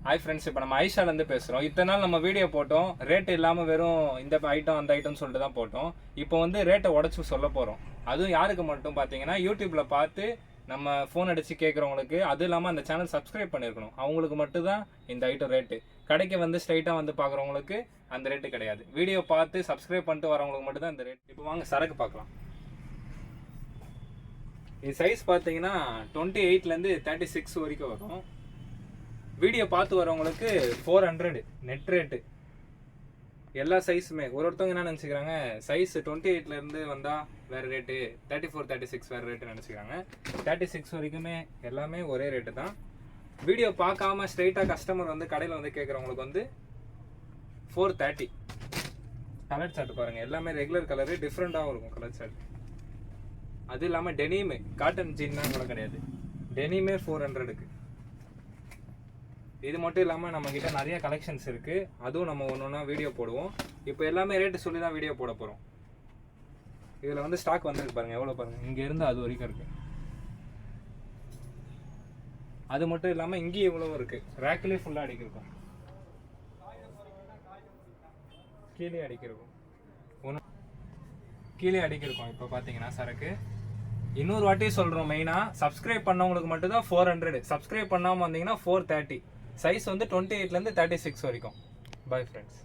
Hi friends, இப்போ நம்ம ஐஷாலேருந்து பேசுகிறோம். இத்தனை நாள் நம்ம வீடியோ போட்டோம், ரேட் இல்லாமல் வெறும் இந்த ஐட்டம் அந்த ஐட்டம்னு சொல்லிட்டு தான் போட்டோம். இப்போ வந்து ரேட்டை உடச்சி சொல்ல போகிறோம். அதுவும் யாருக்கு மட்டும் பார்த்தீங்கன்னா, யூடியூப்பில் பார்த்து நம்ம ஃபோன் அடித்து கேட்குறவங்களுக்கு, அதுவும் இல்லாமல் அந்த சேனல் சப்ஸ்கிரைப் பண்ணியிருக்கணும், அவங்களுக்கு மட்டும்தான் இந்த ஐட்டம் ரேட்டு. கடைக்கு வந்து ஸ்ட்ரைட்டாக வந்து பார்க்குறவங்களுக்கு அந்த ரேட்டு கிடையாது. வீடியோ பார்த்து சப்ஸ்கிரைப் பண்ணிட்டு வரவங்களுக்கு மட்டும்தான் இந்த ரேட். இப்போ வாங்க சரக்கு பார்க்கலாம். இது சைஸ் பார்த்தீங்கன்னா 28லேருந்து 36 வரைக்கும் வரும். வீடியோ பார்த்து வரவங்களுக்கு 400 நெட் ரேட்டு. எல்லா சைஸுமே ஒருத்தவங்க என்ன நினச்சிக்கிறாங்க, சைஸ் 28லேருந்து வந்தால் வேறு ரேட்டு, 34 36 வேறு ரேட்டு நினச்சிக்கிறாங்க. 36 வரைக்குமே எல்லாமே ஒரே ரேட்டு தான். வீடியோ பார்க்காம ஸ்ட்ரைட்டாக கஸ்டமர் வந்து கடையில் வந்து கேட்குறவங்களுக்கு வந்து 430. கலர் சார்ட் பாருங்கள், எல்லாமே ரெகுலர் கலரு, டிஃப்ரெண்ட்டாகவும் இருக்கும் கலர் சார்ட். அது இல்லாமல் டெனிமே, காட்டன் ஜீன்லாம் கூட கிடையாது, டெனிமே 400க்கு. இது மட்டும் இல்லாமல் நம்மக்கிட்ட நிறைய கலெக்ஷன்ஸ் இருக்குது, அதுவும் நம்ம ஒன்று ஒன்றா வீடியோ போடுவோம். இப்போ எல்லாமே ரேட்டு சொல்லி தான் வீடியோ போட போகிறோம். இதில் வந்து ஸ்டாக் வந்துருக்கு பாருங்கள், எவ்வளோ பாருங்கள், இங்கேருந்து அது வரைக்கும் இருக்குது. அது மட்டும் இல்லாமல் இங்கேயும் இவ்வளோ இருக்குது, ரேக்லேயே ஃபுல்லாக அடிக்கிருக்கும், கீழே அடிக்கிருக்கும், கீழே அடிக்கிருக்கும். இப்போ பார்த்தீங்கன்னா சரக்கு இன்னொரு வாட்டி சொல்கிறோம், மெயினாக சப்ஸ்கிரைப் பண்ணவங்களுக்கு மட்டும்தான் 400. சப்ஸ்கிரைப் பண்ணாமல் வந்தீங்கன்னா 430. சைஸ் வந்து 28லேருந்து 36 வரைக்கும். Bye friends.